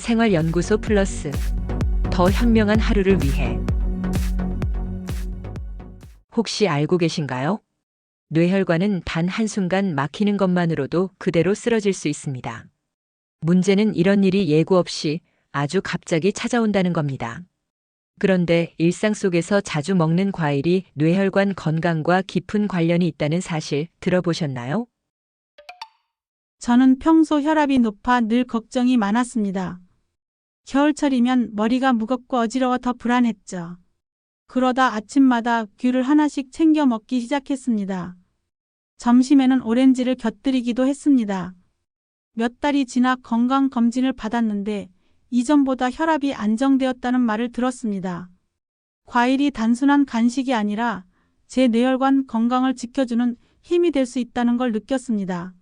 생활연구소 플러스 더 현명한 하루를 위해. 혹시 알고 계신가요? 뇌혈관은 단 한순간 막히는 것만으로도 그대로 쓰러질 수 있습니다. 문제는 이런 일이 예고 없이 아주 갑자기 찾아온다는 겁니다. 그런데 일상 속에서 자주 먹는 과일이 뇌혈관 건강과 깊은 관련이 있다는 사실 들어보셨나요? 저는 평소 혈압이 높아 늘 걱정이 많았습니다. 겨울철이면 머리가 무겁고 어지러워 더 불안했죠. 그러다 아침마다 귤을 하나씩 챙겨 먹기 시작했습니다. 점심에는 오렌지를 곁들이기도 했습니다. 몇 달이 지나 건강검진을 받았는데 이전보다 혈압이 안정되었다는 말을 들었습니다. 과일이 단순한 간식이 아니라 제 뇌혈관 건강을 지켜주는 힘이 될 수 있다는 걸 느꼈습니다.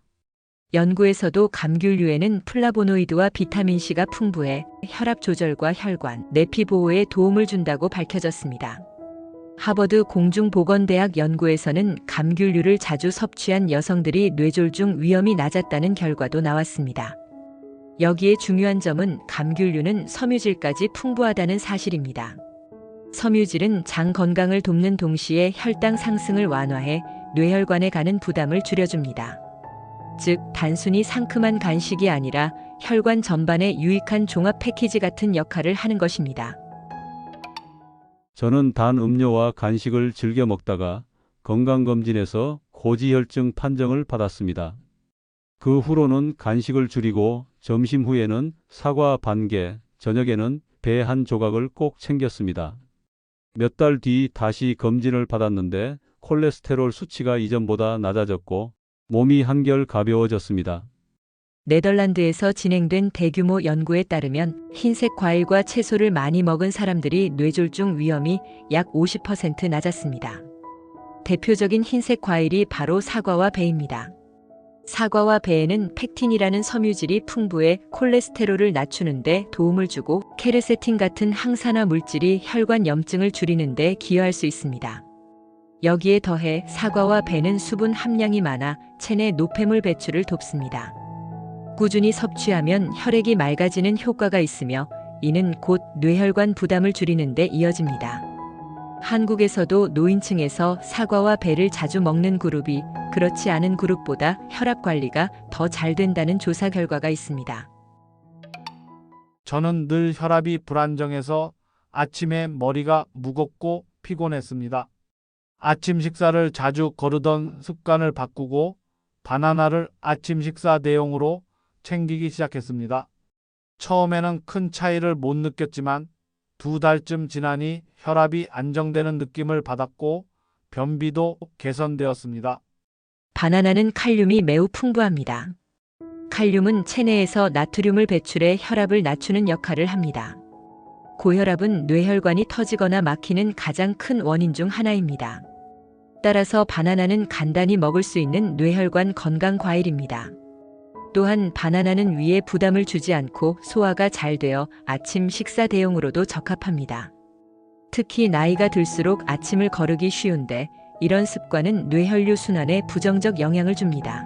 연구에서도 감귤류에는 플라보노이드와 비타민C가 풍부해 혈압 조절과 혈관, 내피 보호에 도움을 준다고 밝혀졌습니다. 하버드 공중보건대학 연구에서는 감귤류를 자주 섭취한 여성들이 뇌졸중 위험이 낮았다는 결과도 나왔습니다. 여기에 중요한 점은 감귤류는 섬유질까지 풍부하다는 사실입니다. 섬유질은 장 건강을 돕는 동시에 혈당 상승을 완화해 뇌혈관에 가는 부담을 줄여줍니다. 즉, 단순히 상큼한 간식이 아니라 혈관 전반에 유익한 종합 패키지 같은 역할을 하는 것입니다. 저는 단 음료와 간식을 즐겨 먹다가 건강검진에서 고지혈증 판정을 받았습니다. 그 후로는 간식을 줄이고 점심 후에는 사과 반 개, 저녁에는 배 한 조각을 꼭 챙겼습니다. 몇 달 뒤 다시 검진을 받았는데 콜레스테롤 수치가 이전보다 낮아졌고 몸이 한결 가벼워졌습니다. 네덜란드에서 진행된 대규모 연구에 따르면 흰색 과일과 채소를 많이 먹은 사람들이 뇌졸중 위험이 약 50% 낮았습니다. 대표적인 흰색 과일이 바로 사과와 배입니다. 사과와 배에는 펙틴이라는 섬유질이 풍부해 콜레스테롤을 낮추는 데 도움을 주고 케르세틴 같은 항산화 물질이 혈관 염증을 줄이는 데 기여할 수 있습니다. 여기에 더해 사과와 배는 수분 함량이 많아 체내 노폐물 배출을 돕습니다. 꾸준히 섭취하면 혈액이 맑아지는 효과가 있으며 이는 곧 뇌혈관 부담을 줄이는 데 이어집니다. 한국에서도 노인층에서 사과와 배를 자주 먹는 그룹이 그렇지 않은 그룹보다 혈압 관리가 더 잘 된다는 조사 결과가 있습니다. 저는 늘 혈압이 불안정해서 아침에 머리가 무겁고 피곤했습니다. 아침 식사를 자주 거르던 습관을 바꾸고 바나나를 아침 식사 대용으로 챙기기 시작했습니다. 처음에는 큰 차이를 못 느꼈지만 2달쯤 지나니 혈압이 안정되는 느낌을 받았고 변비도 개선되었습니다. 바나나는 칼륨이 매우 풍부합니다. 칼륨은 체내에서 나트륨을 배출해 혈압을 낮추는 역할을 합니다. 고혈압은 뇌혈관이 터지거나 막히는 가장 큰 원인 중 하나입니다. 따라서 바나나는 간단히 먹을 수 있는 뇌혈관 건강 과일입니다. 또한 바나나는 위에 부담을 주지 않고 소화가 잘 되어 아침 식사 대용으로도 적합합니다. 특히 나이가 들수록 아침을 거르기 쉬운데 이런 습관은 뇌혈류 순환에 부정적 영향을 줍니다.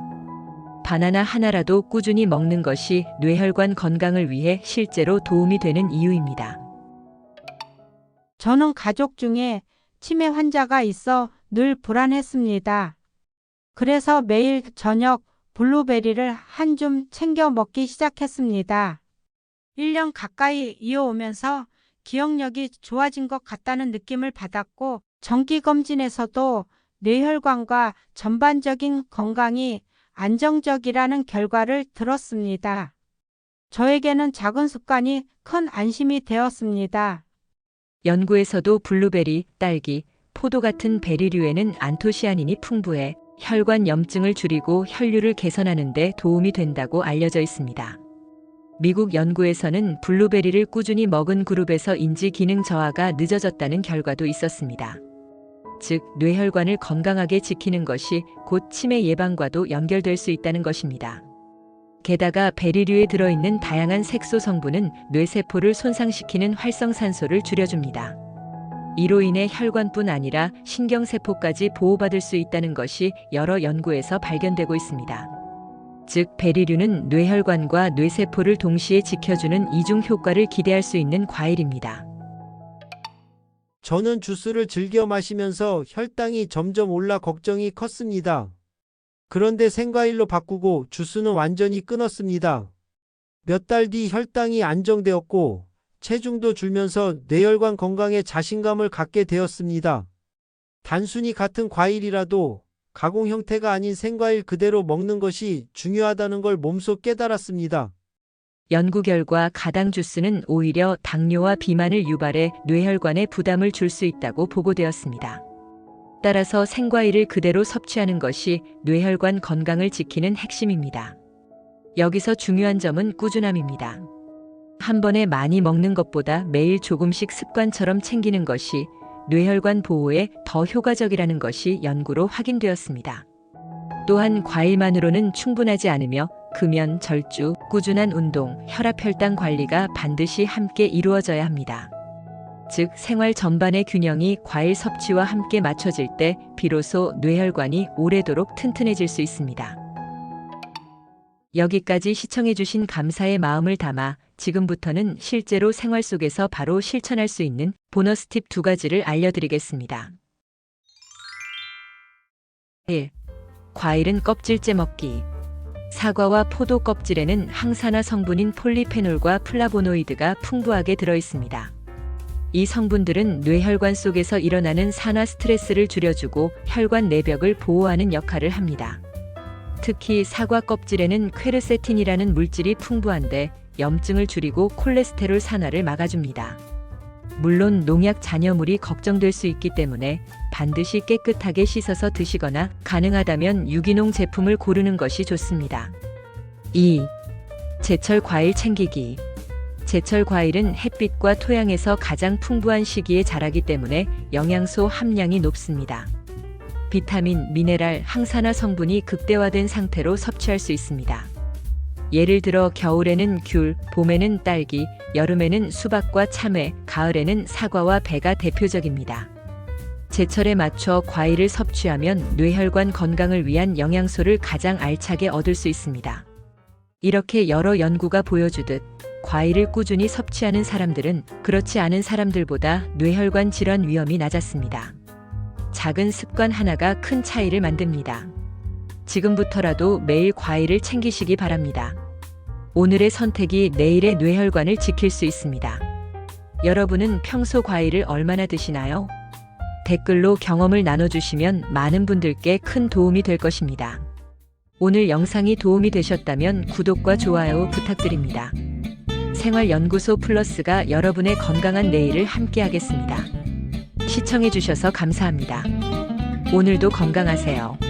바나나 하나라도 꾸준히 먹는 것이 뇌혈관 건강을 위해 실제로 도움이 되는 이유입니다. 저는 가족 중에 치매 환자가 있어 늘 불안했습니다. 그래서 매일 저녁 블루베리를 한 줌 챙겨 먹기 시작했습니다. 1년 가까이 이어오면서 기억력이 좋아진 것 같다는 느낌을 받았고 정기검진에서도 뇌혈관과 전반적인 건강이 안정적이라는 결과를 들었습니다. 저에게는 작은 습관이 큰 안심이 되었습니다. 연구에서도 블루베리, 딸기, 포도 같은 베리류에는 안토시아닌이 풍부해 혈관 염증을 줄이고 혈류를 개선하는 데 도움이 된다고 알려져 있습니다. 미국 연구에서는 블루베리를 꾸준히 먹은 그룹에서 인지 기능 저하가 늦어졌다는 결과도 있었습니다. 즉, 뇌혈관을 건강하게 지키는 것이 곧 치매 예방과도 연결될 수 있다는 것입니다. 게다가 베리류에 들어있는 다양한 색소 성분은 뇌세포를 손상시키는 활성산소를 줄여줍니다. 이로 인해 혈관뿐 아니라 신경세포까지 보호받을 수 있다는 것이 여러 연구에서 발견되고 있습니다. 즉 베리류는 뇌혈관과 뇌세포를 동시에 지켜주는 이중 효과를 기대할 수 있는 과일입니다. 저는 주스를 즐겨 마시면서 혈당이 점점 올라 걱정이 컸습니다. 그런데 생과일로 바꾸고 주스는 완전히 끊었습니다. 몇 달 뒤 혈당이 안정되었고 체중도 줄면서 뇌혈관 건강에 자신감을 갖게 되었습니다. 단순히 같은 과일이라도 가공 형태가 아닌 생과일 그대로 먹는 것이 중요하다는 걸 몸소 깨달았습니다. 연구 결과 가당 주스는 오히려 당뇨와 비만을 유발해 뇌혈관에 부담을 줄 수 있다고 보고되었습니다. 따라서 생과일을 그대로 섭취하는 것이 뇌혈관 건강을 지키는 핵심입니다. 여기서 중요한 점은 꾸준함입니다. 한 번에 많이 먹는 것보다 매일 조금씩 습관처럼 챙기는 것이 뇌혈관 보호에 더 효과적이라는 것이 연구로 확인되었습니다. 또한 과일만으로는 충분하지 않으며 금연, 절주, 꾸준한 운동, 혈압, 혈당 관리가 반드시 함께 이루어져야 합니다. 즉 생활 전반의 균형이 과일 섭취와 함께 맞춰질 때 비로소 뇌혈관이 오래도록 튼튼해질 수 있습니다. 여기까지 시청해주신 감사의 마음을 담아 지금부터는 실제로 생활 속에서 바로 실천할 수 있는 보너스 팁 2가지를 알려드리겠습니다. 1. 과일은 껍질째 먹기. 사과와 포도 껍질에는 항산화 성분인 폴리페놀과 플라보노이드가 풍부하게 들어있습니다. 이 성분들은 뇌혈관 속에서 일어나는 산화 스트레스를 줄여주고 혈관 내벽을 보호하는 역할을 합니다. 특히 사과 껍질에는 퀘르세틴이라는 물질이 풍부한데 염증을 줄이고 콜레스테롤 산화를 막아줍니다. 물론 농약 잔여물이 걱정될 수 있기 때문에 반드시 깨끗하게 씻어서 드시거나 가능하다면 유기농 제품을 고르는 것이 좋습니다. 2. 제철 과일 챙기기. 제철 과일은 햇빛과 토양에서 가장 풍부한 시기에 자라기 때문에 영양소 함량이 높습니다. 비타민, 미네랄, 항산화 성분이 극대화된 상태로 섭취할 수 있습니다. 예를 들어 겨울에는 귤, 봄에는 딸기, 여름에는 수박과 참외, 가을에는 사과와 배가 대표적입니다. 제철에 맞춰 과일을 섭취하면 뇌혈관 건강을 위한 영양소를 가장 알차게 얻을 수 있습니다. 이렇게 여러 연구가 보여주듯 과일을 꾸준히 섭취하는 사람들은 그렇지 않은 사람들보다 뇌혈관 질환 위험이 낮았습니다. 작은 습관 하나가 큰 차이를 만듭니다. 지금부터라도 매일 과일을 챙기시기 바랍니다. 오늘의 선택이 내일의 뇌혈관을 지킬 수 있습니다. 여러분은 평소 과일을 얼마나 드시나요? 댓글로 경험을 나눠주시면 많은 분들께 큰 도움이 될 것입니다. 오늘 영상이 도움이 되셨다면 구독과 좋아요 부탁드립니다. 생활연구소 플러스가 여러분의 건강한 내일을 함께하겠습니다. 시청해주셔서 감사합니다. 오늘도 건강하세요.